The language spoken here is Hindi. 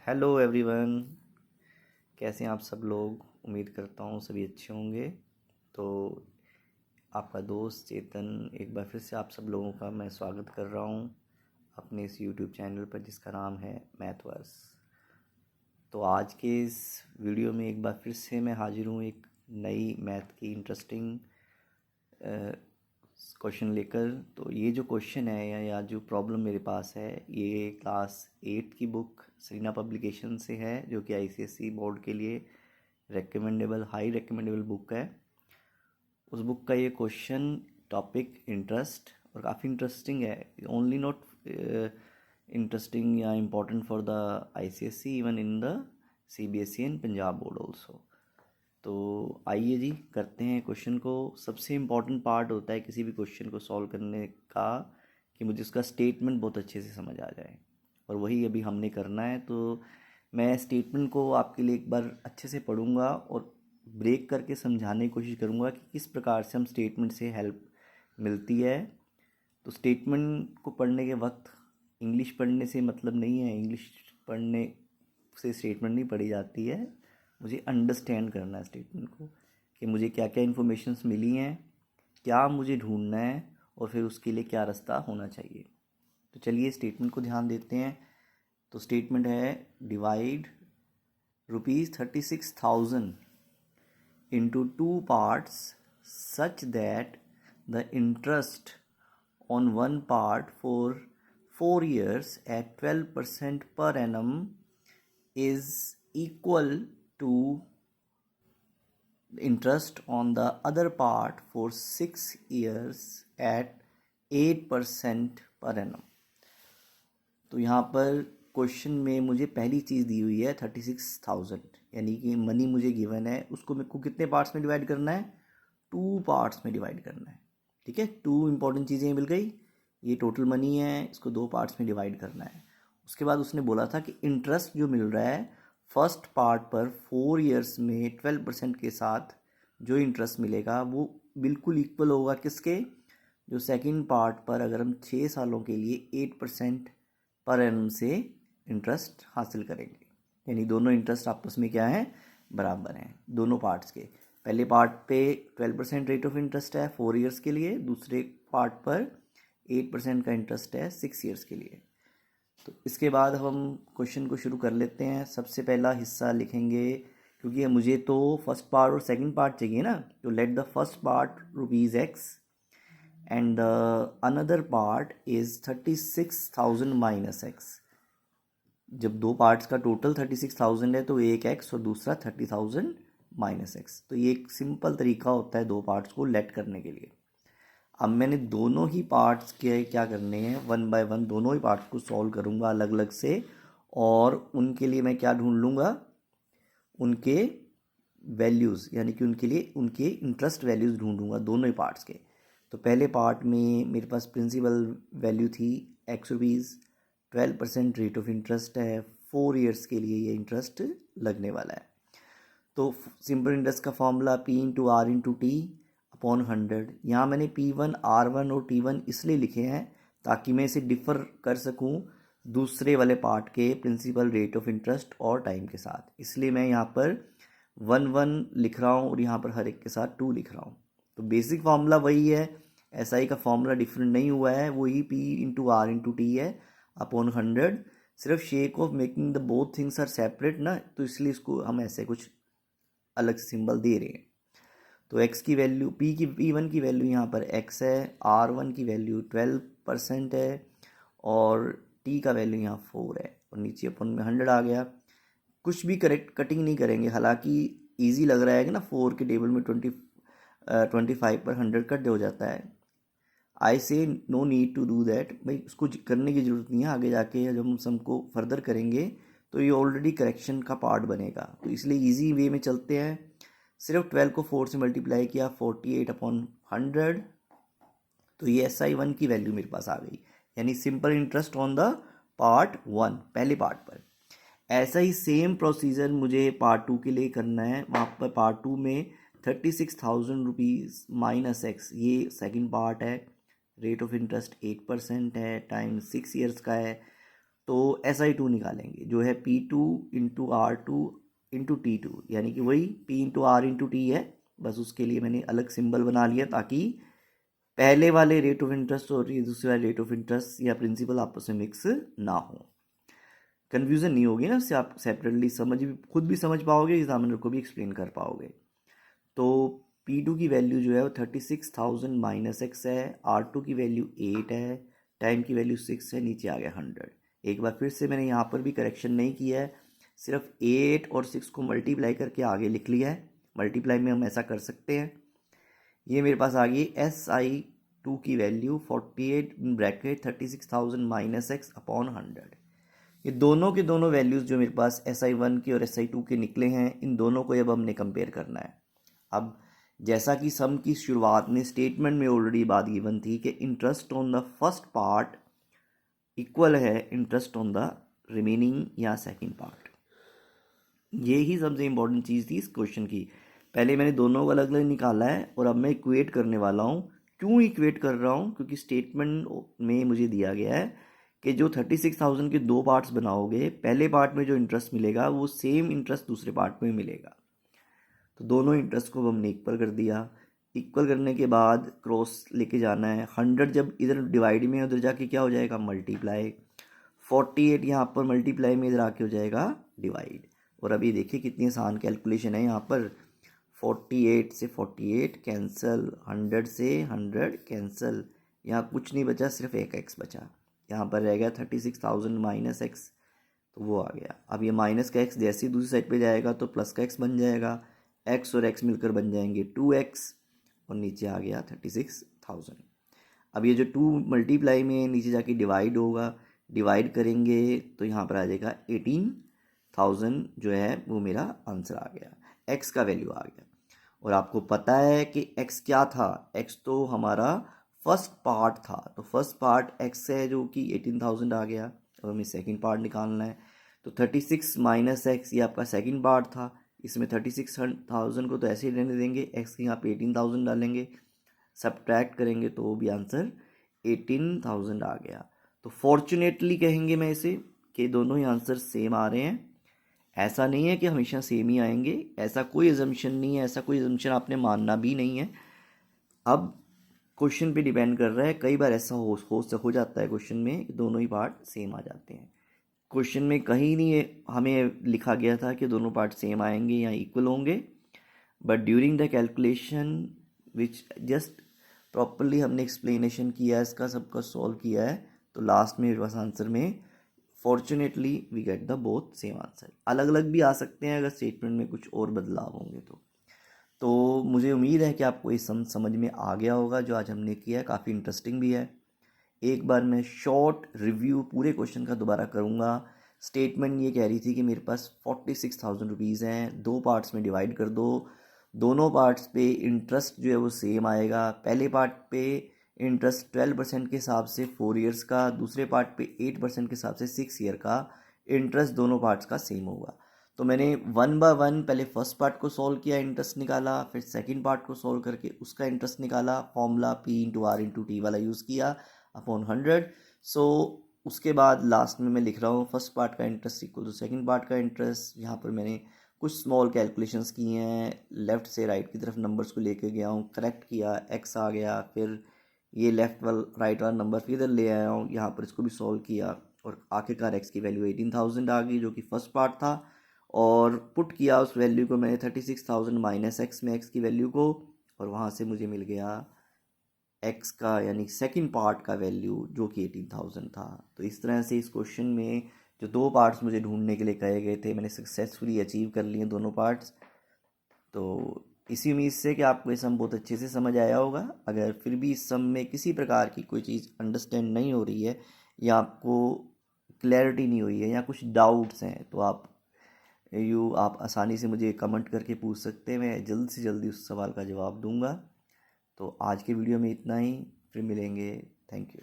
Hello everyone. कैसे हैं आप सब लोग? उम्मीद करता हूँ सभी अच्छे होंगे। तो आपका दोस्त चेतन एक बार फिर से आप सब लोगों का मैं स्वागत कर रहा हूँ अपने इस यूट्यूब चैनल पर जिसका नाम है मैथवर्स। तो आज के इस वीडियो में एक बार फिर से मैं हाजिर हूँ एक नई मैथ की इंटरेस्टिंग क्वेश्चन लेकर। तो ये जो क्वेश्चन है या जो प्रॉब्लम मेरे पास है ये क्लास 8 की बुक सरीना पब्लिकेशन से है, जो कि आईसीएसई बोर्ड के लिए हाई रिकमेंडेबल बुक है। उस बुक का ये क्वेश्चन टॉपिक इंटरेस्ट, और काफ़ी इंटरेस्टिंग है। ओनली नॉट इंटरेस्टिंग या important for the ICSE, even in the CBSE and Punjab board also. तो आइए जी करते हैं क्वेश्चन को। सबसे इम्पॉर्टेंट पार्ट होता है किसी भी क्वेश्चन को सॉल्व करने का कि मुझे उसका स्टेटमेंट बहुत अच्छे से समझ आ जाए, और वही अभी हमने करना है। तो मैं स्टेटमेंट को आपके लिए एक बार अच्छे से पढ़ूंगा और ब्रेक करके समझाने की कोशिश करूंगा कि किस प्रकार से हम स्टेटमेंट से हेल्प मिलती है। तो स्टेटमेंट को पढ़ने के वक्त इंग्लिश पढ़ने से मतलब नहीं है, इंग्लिश पढ़ने से स्टेटमेंट नहीं पढ़ी जाती है। मुझे अंडरस्टैंड करना है स्टेटमेंट को कि मुझे क्या क्या इन्फॉर्मेशंस मिली हैं, क्या मुझे ढूंढना है, और फिर उसके लिए क्या रास्ता होना चाहिए। तो चलिए स्टेटमेंट को ध्यान देते हैं। तो स्टेटमेंट है divide ₹36,000 into two parts such that the interest on one part for 4 years at 12% per annum is equal to interest on the other part for 6 years at 8% per annum। तो यहाँ पर क्वेश्चन में मुझे पहली चीज़ दी हुई है 36,000, यानी कि मनी मुझे गिवन है, उसको मेरे को कितने पार्ट्स में डिवाइड करना है? 2 पार्ट्स में डिवाइड करना है। ठीक है, 2 इंपॉर्टेंट चीज़ें मिल गई। ये टोटल मनी है, इसको 2 पार्ट्स में डिवाइड करना है। उसके बाद उसने बोला था कि इंटरेस्ट जो मिल रहा है फर्स्ट पार्ट पर 4 ईयर्स में 12% के साथ जो इंटरेस्ट मिलेगा वो बिल्कुल इक्वल होगा किसके? जो सेकंड पार्ट पर अगर हम 6 सालों के लिए 8% पर एनम से इंटरेस्ट हासिल करेंगे। यानी दोनों इंटरेस्ट आपस में क्या है? बराबर हैं दोनों पार्ट्स के। पहले पार्ट पे 12% रेट ऑफ इंटरेस्ट है 4 ईयर्स के लिए, दूसरे पार्ट पर 8% का इंटरेस्ट है 6 ईयर्स के लिए। तो इसके बाद हम क्वेश्चन को शुरू कर लेते हैं। सबसे पहला हिस्सा लिखेंगे, क्योंकि मुझे तो फर्स्ट पार्ट और सेकंड पार्ट चाहिए ना। तो let the first part ₹X and the another part is 36,000 minus x। जब दो पार्ट्स का टोटल 36,000 है तो एक x और दूसरा 30,000 माइनस एक्स। तो ये एक सिंपल तरीका होता है दो पार्ट्स को लेट करने के लिए। अब मैंने दोनों ही पार्ट्स के क्या करने हैं, 1 बाय 1 दोनों ही पार्ट्स को सॉल्व करूंगा अलग अलग से, और उनके लिए मैं क्या ढूंढ लूँगा? उनके वैल्यूज़, यानी कि उनके लिए उनके इंटरेस्ट वैल्यूज़ ढूंढूंगा दोनों ही पार्ट्स के। तो पहले पार्ट में मेरे पास प्रिंसिपल वैल्यू थी ₹X, 12% रेट ऑफ इंटरेस्ट है, 4 ईयर्स के लिए ये इंटरेस्ट लगने वाला है। तो सिंपल इंटरेस्ट का फॉर्मूला P/R/T/100। यहाँ मैंने P1, R1 और T1 इसलिए लिखे हैं ताकि मैं इसे डिफ़र कर सकूँ दूसरे वाले पार्ट के प्रिंसिपल रेट ऑफ इंटरेस्ट और टाइम के साथ। इसलिए मैं यहाँ पर 1 लिख रहा हूँ और यहाँ पर हर एक के साथ 2 लिख रहा हूँ। तो बेसिक फार्मूला वही है, SI का फार्मूला डिफरेंट नहीं हुआ है, वही P/R/T है अपॉन 100। सिर्फ sake of making the both things are separate ना, तो इसलिए इसको हम ऐसे कुछ अलग सिंबल दे रहे हैं। तो x की वैल्यू P1 की वैल्यू यहाँ पर x है, R1 की वैल्यू 12% है, और T का वैल्यू यहाँ 4 है, और नीचे अपन में 100 आ गया। कुछ भी करेक्ट कटिंग नहीं करेंगे, हालांकि इजी लग रहा है कि ना 4 के टेबल में 25 पर 100 कट हो जाता है। I say no need to do that, भाई उसको करने की ज़रूरत नहीं है। आगे जाके जब हम सम को फर्दर करेंगे तो ये ऑलरेडी करेक्शन का पार्ट बनेगा, तो इसलिए इजी वे में चलते हैं। सिर्फ 12 को 4 से मल्टीप्लाई किया, 48/100। तो ये SI1 की वैल्यू मेरे पास आ गई, यानी simple interest on the part 1 पहले पार्ट पर। ऐसा ही सेम प्रोसीजर मुझे पार्ट 2 के लिए करना है। वहाँ पर पार्ट 2 में ₹36,000 माइनस एक्स, ये सेकंड पार्ट है। रेट ऑफ इंटरेस्ट 8% है, टाइम 6 ईयर्स का है। तो SI2 निकालेंगे जो है P2 into R2 into T2, यानी कि वही P into R into T है, बस उसके लिए मैंने अलग सिंबल बना लिया ताकि पहले वाले रेट ऑफ इंटरेस्ट और ये दूसरे वाले रेट ऑफ इंटरेस्ट या प्रिंसिपल आपस में मिक्स ना हो, कन्फ्यूज़न नहीं होगी ना, उससे आप सेपरेटली खुद भी समझ पाओगे, एग्जामिनर को भी एक्सप्लेन कर पाओगे। तो P2 की वैल्यू जो है वो 36,000 माइनस एक्स है, R2 की वैल्यू 8 है, टाइम की वैल्यू 6 है, नीचे आ गया 100। एक बार फिर से मैंने यहाँ पर भी करेक्शन नहीं किया है, सिर्फ 8 और 6 को मल्टीप्लाई करके आगे लिख लिया है। मल्टीप्लाई में हम ऐसा कर सकते हैं। ये मेरे पास आ गई SI2 की value 48 bracket 36,000 minus x upon 100। ये दोनों के दोनों वैल्यूज़ जो मेरे पास SI1 के और SI2 के निकले हैं, इन दोनों को अब हमने कंपेयर करना है। अब जैसा कि सम की शुरुआत में स्टेटमेंट में ऑलरेडी बात गिवन थी कि interest on the first part equal है इंटरेस्ट ऑन द रिमेनिंग या सेकंड पार्ट, ये ही सबसे इंपॉर्टेंट चीज़ थी इस क्वेश्चन की। पहले मैंने दोनों को अलग अलग निकाला है और अब मैं इक्वेट करने वाला हूँ। क्यों इक्वेट कर रहा हूँ? क्योंकि स्टेटमेंट में मुझे दिया गया है कि जो 36,000 के दो पार्ट्स बनाओगे, पहले पार्ट में जो इंटरेस्ट मिलेगा वो सेम इंटरेस्ट दूसरे पार्ट में मिलेगा। तो दोनों इंटरेस्ट को हमने इक्वल कर दिया। इक्वल करने के बाद क्रॉस लेके जाना है। 100 जब इधर डिवाइड में उधर जाके क्या हो जाएगा? मल्टीप्लाई। 48 यहाँ पर मल्टीप्लाई में इधर आके हो जाएगा डिवाइड। और अभी देखिए कितनी आसान कैलकुलेशन है यहाँ पर। 48 से 48 कैंसिल, 100 से 100 कैंसिल, यहाँ कुछ नहीं बचा, सिर्फ एक एक्स बचा। यहाँ पर रह गया 36,000 माइनस एक्स, तो वो आ गया। अब ये माइनस का एक्स जैसे ही दूसरी साइड पे जाएगा तो प्लस का एक्स बन जाएगा। एक्स और एक्स मिलकर बन जाएंगे 2x और नीचे आ गया 36,000। अब ये जो 2 मल्टीप्लाई में नीचे जाके डिवाइड होगा, डिवाइड करेंगे तो यहाँ पर आ जाएगा 18,000 जो है वो मेरा आंसर आ गया, x का वैल्यू आ गया। और आपको पता है कि x क्या था? x तो हमारा फर्स्ट पार्ट था, तो फर्स्ट पार्ट x है जो कि 18,000 आ गया। अब हमें सेकंड पार्ट निकालना है, तो 36 माइनस एक्स ये आपका सेकंड पार्ट था। इसमें 36,000 को तो ऐसे ही रहने देंगे, x के यहाँ पे 18,000 डालेंगे, सब्ट्रैक्ट करेंगे तो वो भी आंसर 18,000 आ गया। तो फॉर्चुनेटली कहेंगे मैं इसे कि दोनों ही आंसर सेम आ रहे हैं। ऐसा नहीं है कि हमेशा सेम ही आएंगे, ऐसा कोई एजम्पशन नहीं है, ऐसा कोई एजम्पशन आपने मानना भी नहीं है। अब क्वेश्चन पे डिपेंड कर रहा है, कई बार ऐसा हो जाता है क्वेश्चन में कि दोनों ही पार्ट सेम आ जाते हैं। क्वेश्चन में कहीं नहीं हमें लिखा गया था कि दोनों पार्ट सेम आएंगे या इक्वल होंगे, but during the calculation which just properly हमने एक्सप्लेनेशन किया है, इसका सबका सॉल्व किया है, तो लास्ट में बस आंसर में fortunately we get the both same answer. अलग अलग भी आ सकते हैं अगर स्टेटमेंट में कुछ और बदलाव होंगे तो मुझे उम्मीद है कि आपको ये समझ में आ गया होगा। जो आज हमने किया है काफ़ी इंटरेस्टिंग भी है। एक बार मैं शॉर्ट रिव्यू पूरे क्वेश्चन का दोबारा करूँगा। स्टेटमेंट ये कह रही थी कि मेरे पास 46,000 रुपीज़ हैं, दो पार्ट्स में डिवाइड कर दो, दोनों पार्ट्स पे इंटरेस्ट जो है वो सेम आएगा। पहले पार्ट पे इंटरेस्ट 12% के हिसाब से 4 इयर्स का, दूसरे पार्ट पे 8% के हिसाब से 6 ईयर का इंटरेस्ट दोनों पार्ट्स का सेम होगा। तो मैंने 1 बाय 1 पहले फर्स्ट पार्ट को सॉल्व किया, इंटरेस्ट निकाला, फिर सेकंड पार्ट को सॉल्व करके उसका इंटरेस्ट निकाला, formula P into R into T वाला यूज़ किया अपॉन 100। सो उसके बाद लास्ट में मैं लिख रहा हूँ फर्स्ट पार्ट का interest equal to second part का इंटरेस्ट। यहाँ पर मैंने कुछ स्मॉल कैलकुलेशंस किए हैं, लेफ़्ट से राइट की तरफ नंबर्स को लेके गया हूँ, करेक्ट किया, x आ गया, फिर ये लेफ़्ट वाला राइट वाला नंबर फिर इधर ले आया हूँ, यहाँ पर इसको भी सॉल्व किया और आखिरकार x की वैल्यू 18,000 आ गई जो कि फर्स्ट पार्ट था। और पुट किया उस वैल्यू को मैंने 36,000 माइनस एक्स में x की वैल्यू को, और वहाँ से मुझे मिल गया x का यानी सेकंड पार्ट का वैल्यू जो कि 18,000 था। तो इस तरह से इस क्वेश्चन में जो दो पार्ट्स मुझे ढूंढने के लिए कहे गए थे मैंने सक्सेसफुली अचीव कर लिए दोनों पार्ट्स। तो इसी उम्मीद से कि आपको ये सम बहुत अच्छे से समझ आया होगा। अगर फिर भी इस सम में किसी प्रकार की कोई चीज़ अंडरस्टैंड नहीं हो रही है या आपको क्लैरिटी नहीं हुई है या कुछ डाउट्स हैं तो आप आसानी से मुझे कमेंट करके पूछ सकते हैं, मैं जल्द से जल्दी उस सवाल का जवाब दूंगा। तो आज के वीडियो में इतना ही, फिर मिलेंगे। Thank you.